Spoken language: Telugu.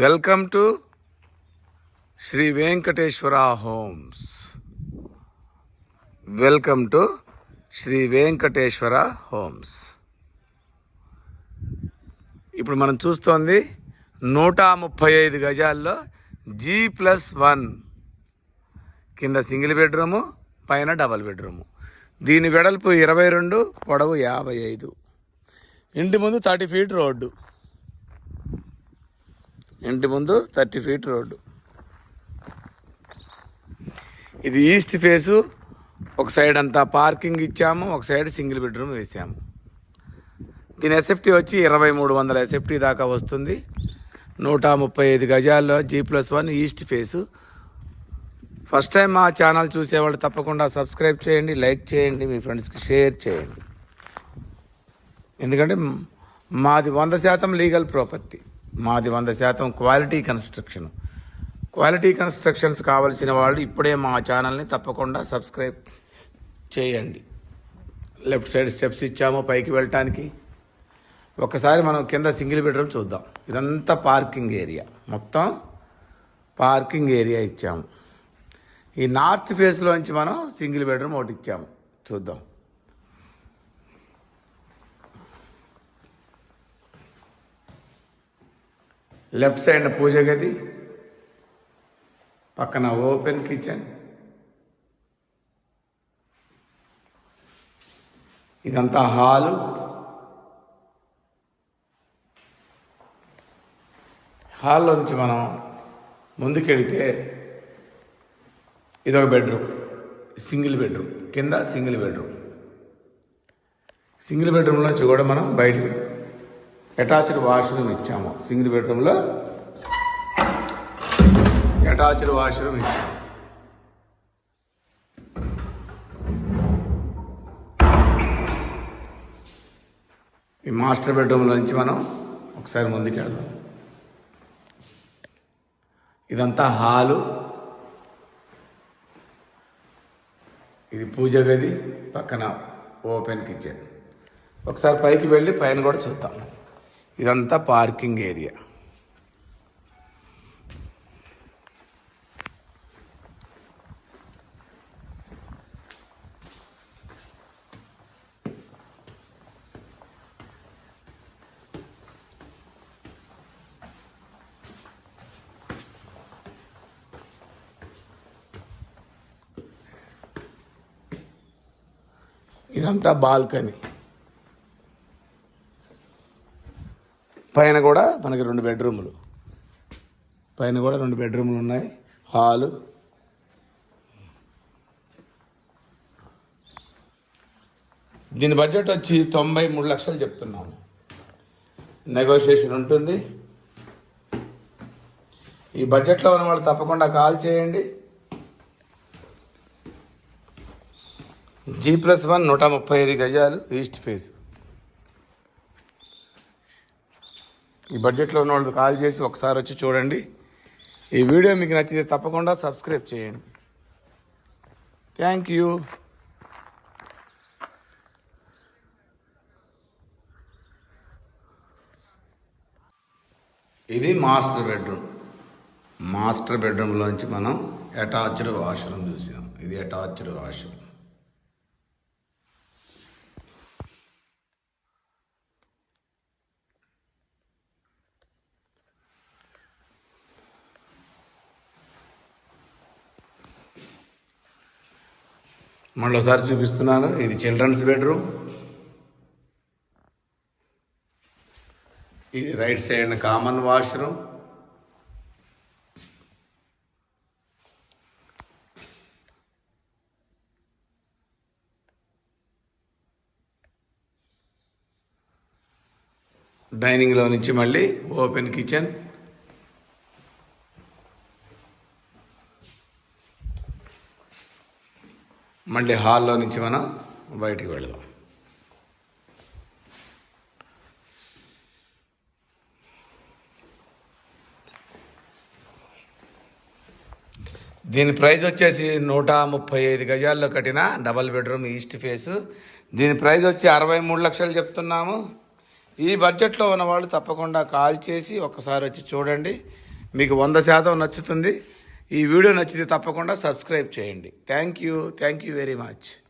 Welcome to Shri Venkateswara Homes. Welcome to Shri Venkateswara Homes. ఇప్పుడు మనం చూస్తోంది 135 గజాల్లో G+1 కింద సింగిల్ బెడ్రూము, పైన డబల్ బెడ్రూము. దీని వెడల్పు 22, పొడవు 55. ఇంటి ముందు 30 ఫీట్ రోడ్డు. ఇంటి ముందు 30 ఫీట్ రోడ్డు. ఇది ఈస్ట్ ఫేసు. ఒక సైడ్ అంతా పార్కింగ్ ఇచ్చాము, ఒక సైడ్ సింగిల్ బెడ్రూమ్ వేసాము. దీని ఎస్ఎఫ్టీ వచ్చి 2300 ఎస్ఎఫ్టీ దాకా వస్తుంది. 135 గజాల్లో G+1 east face. First time మా ఛానల్ చూసేవాళ్ళు తప్పకుండా సబ్స్క్రైబ్ చేయండి, లైక్ చేయండి, మీ ఫ్రెండ్స్కి షేర్ చేయండి. ఎందుకంటే మాది 100% లీగల్ ప్రాపర్టీ. మాది 100% క్వాలిటీ కన్స్ట్రక్షన్. క్వాలిటీ కన్స్ట్రక్షన్స్ కావాల్సిన వాళ్ళు ఇప్పుడే మా ఛానల్ని తప్పకుండా సబ్స్క్రైబ్ చేయండి. లెఫ్ట్ సైడ్ స్టెప్స్ ఇచ్చాము పైకి వెళ్ళటానికి. ఒకసారి మనం కింద సింగిల్ బెడ్రూమ్ చూద్దాం. ఇదంతా పార్కింగ్ ఏరియా, మొత్తం పార్కింగ్ ఏరియా ఇచ్చాము. ఈ నార్త్ ఫేస్లోంచి మనం సింగిల్ బెడ్రూమ్ ఒకటి ఇచ్చాము, చూద్దాం. లెఫ్ట్ సైడ్ పూజ గది, పక్కన ఓపెన్ కిచెన్. ఇదంతా హాలు. హాల్లో నుంచి మనం ముందుకెడితే ఇదొక బెడ్రూమ్, సింగిల్ బెడ్రూమ్. కింద సింగిల్ బెడ్రూమ్. సింగిల్ బెడ్రూమ్ నుంచి కూడా మనం బయటకు అటాచ్డ్ వాష్రూమ్ ఇచ్చాము. సింగిల్ బెడ్రూమ్లో అటాచ్డ్ వాష్రూమ్ ఇచ్చాము. ఈ మాస్టర్ బెడ్రూమ్లో నుంచి మనం ఒకసారి ముందుకు వెళ్దాం. ఇదంతా హాలు. ఇది పూజ గది, పక్కన ఓపెన్ కిచెన్. ఒకసారి పైకి వెళ్ళి పైన కూడా చూద్దాం. ఇదంతా పార్కింగ్ ఏరియా. ఇదంతా బాల్కనీ. పైన కూడా మనకి 2 బెడ్రూములు. పైన కూడా 2 బెడ్రూములు ఉన్నాయి. హాలు. దీని బడ్జెట్ వచ్చి 93 లక్షలు చెప్తున్నాము. నెగోషియేషన్ ఉంటుంది. ఈ బడ్జెట్లో ఉన్న వాళ్ళు తప్పకుండా కాల్ చేయండి. G+1 135 గజాలు ఈస్ట్ ఫేస్. ఈ బడ్జెట్లో ఉన్న వాళ్ళు కాల్ చేసి ఒకసారి వచ్చి చూడండి. ఈ వీడియో మీకు నచ్చితే తప్పకుండా సబ్స్క్రైబ్ చేయండి. Thank you. ఇది మాస్టర్ బెడ్రూమ్. మాస్టర్ బెడ్రూమ్లోంచి మనం అటాచ్డ్ వాష్రూమ్ చూసాం. ఇది అటాచ్డ్ వాష్రూమ్. మళ్ళీ ఒకసారి చూపిస్తున్నాను. ఇది చిల్డ్రన్స్ బెడ్రూమ్. ఇది రైట్ సైడ్ కామన్ వాష్రూమ్. డైనింగ్లో నుంచి మళ్ళీ ఓపెన్ కిచెన్. మళ్ళీ హాల్లో నుంచి మనం బయటికి వెళదాం. దీని ప్రైస్ వచ్చేసి 135 గజాల్లో కట్టిన డబల్ బెడ్రూమ్ ఈస్ట్ ఫేసు. దీని ప్రైస్ వచ్చి 63 లక్షలు చెప్తున్నాము. ఈ బడ్జెట్లో ఉన్న వాళ్ళు తప్పకుండా కాల్ చేసి ఒక్కసారి వచ్చి చూడండి. మీకు 100% నచ్చుతుంది. ఈ వీడియో నచ్చితే తప్పకుండా సబ్స్క్రైబ్ చేయండి. Thank you very much.